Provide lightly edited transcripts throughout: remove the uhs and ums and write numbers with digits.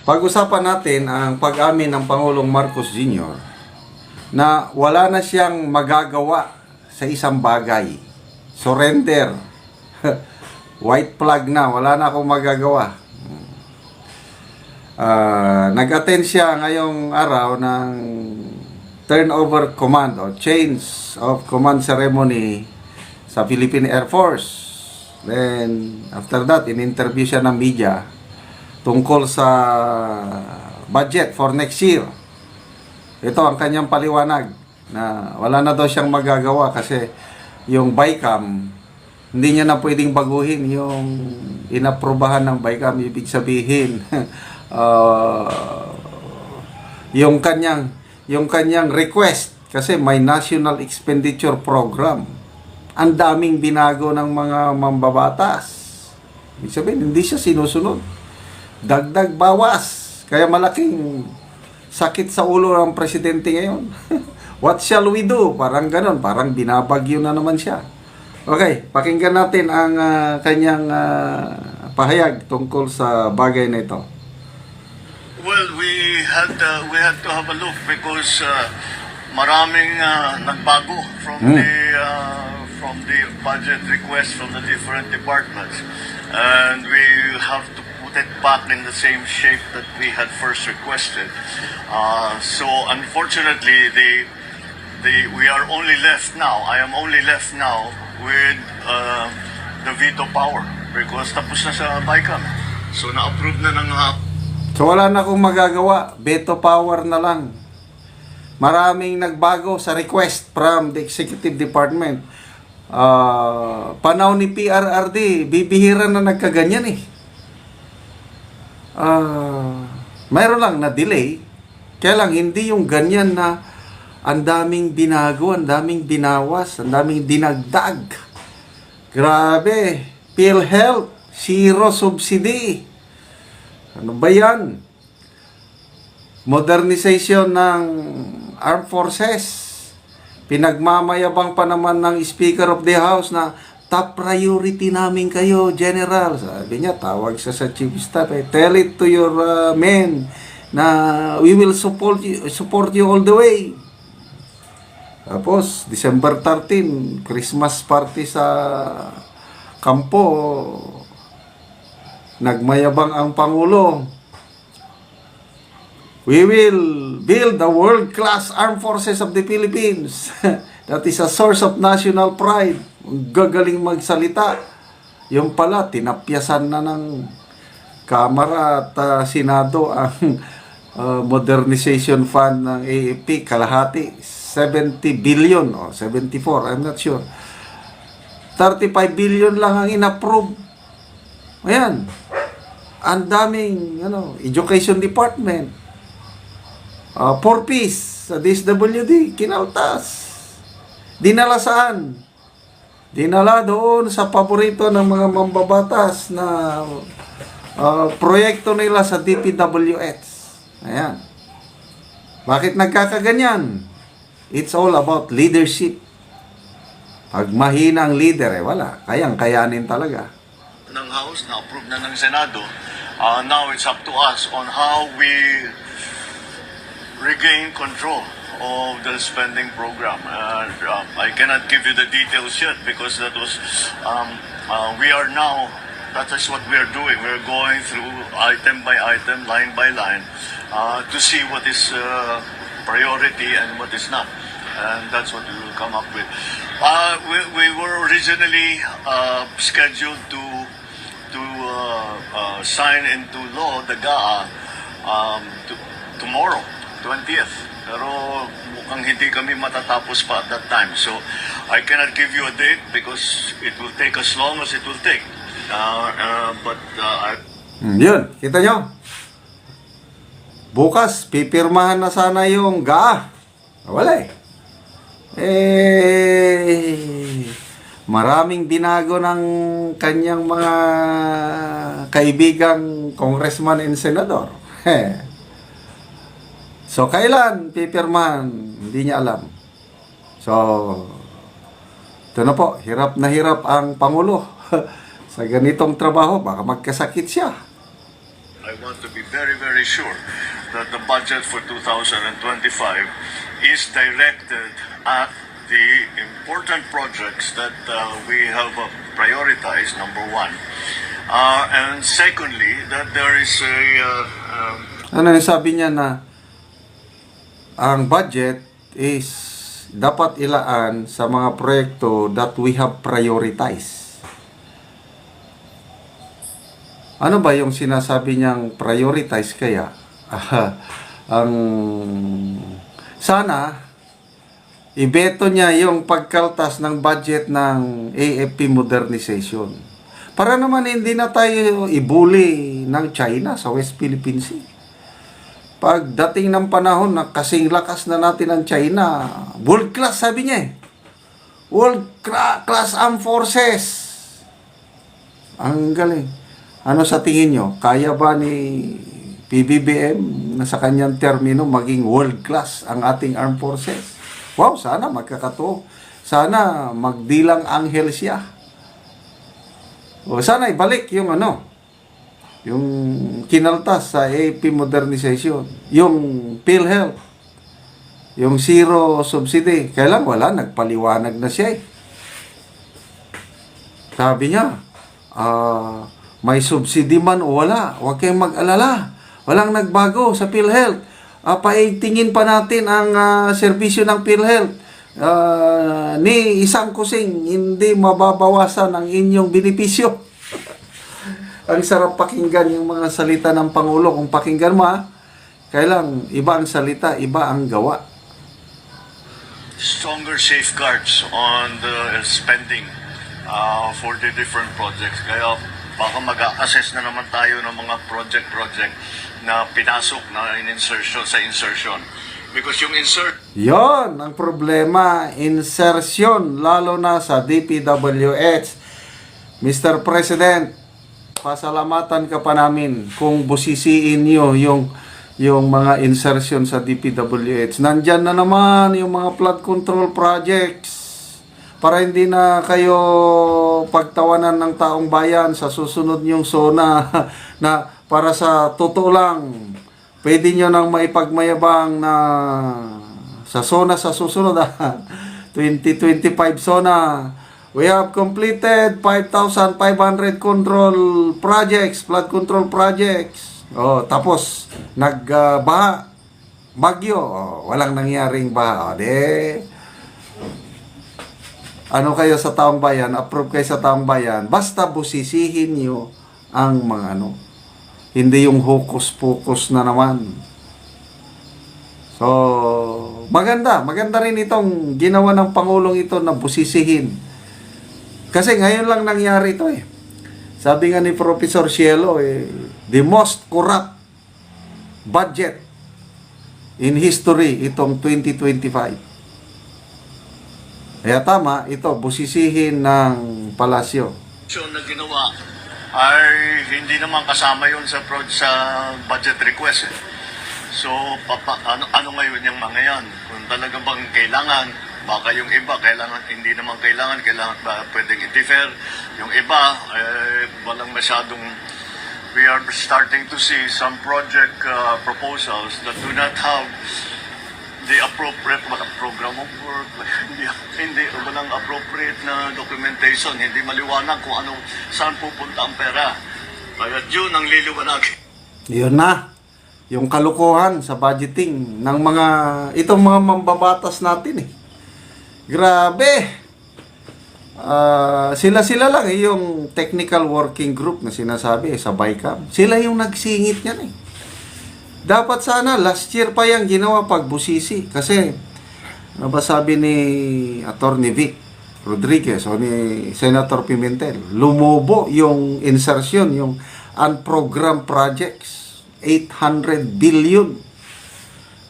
Pag-usapan natin ang pag-amin ng Pangulong Marcos Jr. na wala na siyang magagawa sa isang bagay. Surrender. White flag na, wala na akong magagawa. Nag-attend siya ngayong araw ng turnover command o change of command ceremony sa Philippine Air Force. Then, after that, in-interview siya ng media tungkol sa budget for next year. Ito ang kanyang paliwanag na wala na daw siyang magagawa kasi yung BICAM, hindi niya na pwedeng baguhin yung inaprobahan ng BICAM. Ibig sabihin, yung kanyang request kasi may National Expenditure Program. Ang daming binago ng mga mambabatas. Ibig sabihin, hindi siya sinusunod. Dagdag bawas. Kaya malaking sakit sa ulo ng presidente ngayon. What shall we do? Parang ganon. Parang binabagyo na naman siya. Okay, pakinggan natin ang kanyang pahayag tungkol sa bagay na ito. Well, we had to have a look because maraming nagbago from the budget request from the different departments, and we have to put it back in the same shape that we had first requested. So unfortunately, we are only left now. I am only left now with the veto power because tapos na sa BICAM. So na-approve na ng So wala na akong magagawa. Veto power na lang. Maraming nagbago sa request from the Executive Department. Panahon ni PRRD, bibihira na nagkaganyan eh. Mayroon lang na delay. Kaya lang hindi yung ganyan na ang daming binago, ang daming binawas, ang daming dinagdag. Grabe. PhilHealth, zero subsidy. Ano ba yan? Modernization ng Armed Forces. Pinagmamayabang pa naman ng Speaker of the House na top priority namin kayo, General. Sabi niya, tawag siya sa Chief Staff. Tell it to your men na we will support you all the way. Tapos, December 13, Christmas party sa kampo. Nagmayabang ang Pangulo. We will build the world-class armed forces of the Philippines. That is a source of national pride. Gagaling magsalita. Yung pala, tinapyasan na ng Kamara at Senado ang modernization fund ng AFP, kalahati. 70 billion o 74, I'm not sure. 35 billion lang ang inapprove. Ayan. Ang daming education department. 4Ps sa DSWD, kinaltas. Dinala saan? Dinala doon sa paborito ng mga mambabatas na proyekto nila sa DPWH. Ayan. Bakit nagkakaganyan? It's all about leadership. Pag mahinang leader, wala. Kayang-kayanin talaga. Ng House, na-approve na ng Senado. Now it's up to us on how we regain control of the spending program. I cannot give you the details yet because that was we are now, that is what we are doing. We're going through item by item, line by line, to see what is priority and what is not. And that's what we will come up with. We were originally scheduled to sign into law the GAA tomorrow, 20th. Pero mukhang hindi kami matatapos pa at that time. So I cannot give you a date because it will take as long as it will take. Yun, kita nyo? Bukas, pipirmahan na sana yung GAA. Wala maraming binago ng kanyang mga kaibigang congressman and senador. So, kailan pipirmahan? Hindi niya alam. So, ito na po, hirap na hirap ang Pangulo sa ganitong trabaho. Baka magkasakit siya. I want to be very, very sure that the budget for 2025 is directed at the important projects that we have prioritized, number one. And secondly, that there is a... Ano yung sabi niya na ang budget is dapat ilaan sa mga proyekto that we have prioritized. Ano ba yung sinasabi niyang prioritize kaya? Ang sana ibeto niya yung pagkaltas ng budget ng AFP modernization. Para naman hindi na tayo ibuli ng China sa West Philippine Sea. Pagdating ng panahon na kasing lakas na natin ang China, world class sabi niya eh. World class armed forces. Ang galing. Ano sa tingin nyo? Kaya ba ni PBBM na sa kanyang termino maging world class ang ating armed forces? Wow, sana magkakatuo. Sana magdilang anghel siya. O sana ibalik yung yung kinaltas sa AP modernization, yung PhilHealth, yung zero subsidy. Kailan wala, nagpaliwanag na siya eh. Sabi niya, may subsidy man o wala, huwag kayong mag-alala. Walang nagbago sa PhilHealth. Paigtingin pa natin ang serbisyo ng PhilHealth. Ni isang kusing, hindi mababawasan ang inyong benepisyo. Ang sarap pakinggan yung mga salita ng Pangulo. Kung pakinggan mo kailang iba ang salita, iba ang gawa. stronger safeguards on the spending for the different projects. Kaya baka mag-assess na naman tayo ng mga project na pinasok na sa insertion. Because yung Yon ang problema, insertion, lalo na sa DPWH. Mr. President, pasalamatan ka pa namin kung busisiin nyo yung mga insertion sa DPWH. Nandyan na naman yung mga flood control projects para hindi na kayo pagtawanan ng taong bayan sa susunod yung SONA na para sa totoo lang, pwede nyo nang maipagmayabang na sa SONA sa susunod 2025 SONA. We have completed 5,500 control projects, flood control projects. Tapos nagbaha, bagyo, walang nangyaring baha. Ano kayo sa taong bayan, approve kayo sa taong bayan, basta busisihin nyo ang mga hindi yung hocus-pocus na naman. So, maganda rin itong ginawa ng Pangulong ito na busisihin. Kasi ngayon lang nangyari ito eh. Sabi nga ni Professor Cielo the most corrupt budget in history itong 2025. Kaya tama, ito, busisihin ng palasyo. na ginawa ay hindi naman kasama yun sa budget request. So, ano ngayon yung mga yan? Kung talaga bang kailangan, baka yung iba, hindi naman kailangan pwedeng i-defer. Yung iba, walang masyadong, we are starting to see some project proposals that do not have the appropriate program of work, hindi walang appropriate na documentation, hindi maliwanag kung saan pupunta ang pera. Kaya yun ang liliwanag. Yun na, yung kalukuhan sa budgeting ng itong mga mambabatas natin eh. Grabe! Sila lang yung technical working group na sinasabi sa BICAM. Sila yung nagsingit niyan eh. Dapat sana last year pa yan ginawa pagbusisi kasi ano ba sabi ni Attorney Vic Rodriguez o ni Senator Pimentel, lumobo yung insertion, yung unprogrammed projects, 800 billion.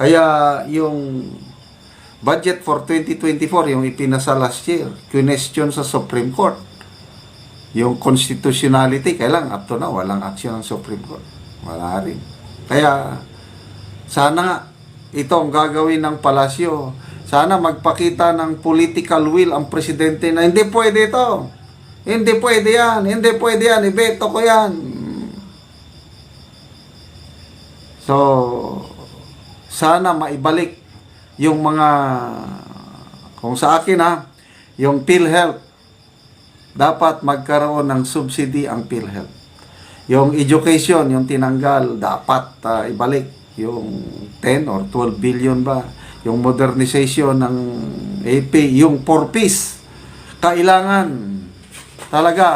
Kaya yung budget for 2024 yung ipinasa last year, question sa Supreme Court. Yung constitutionality, kailang up to now walang action ng Supreme Court. Wala rin. Kaya, sana nga, ito ang gagawin ng palasyo. Sana magpakita ng political will ang presidente na hindi pwede ito. Hindi pwede yan. Hindi pwede yan. Ibeto ko yan. So, sana maibalik yung mga, kung sa akin yung PhilHealth, dapat magkaroon ng subsidy ang PhilHealth. Yung education, yung tinanggal, dapat ibalik yung 10 or 12 billion ba. Yung modernization ng AP, yung 4Ps, kailangan talaga,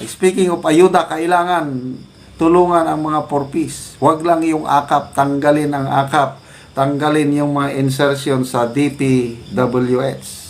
speaking of ayuda, kailangan tulungan ang mga 4Ps. Huwag lang yung AKAP, tanggalin ang AKAP, tanggalin yung mga insertion sa DPWH.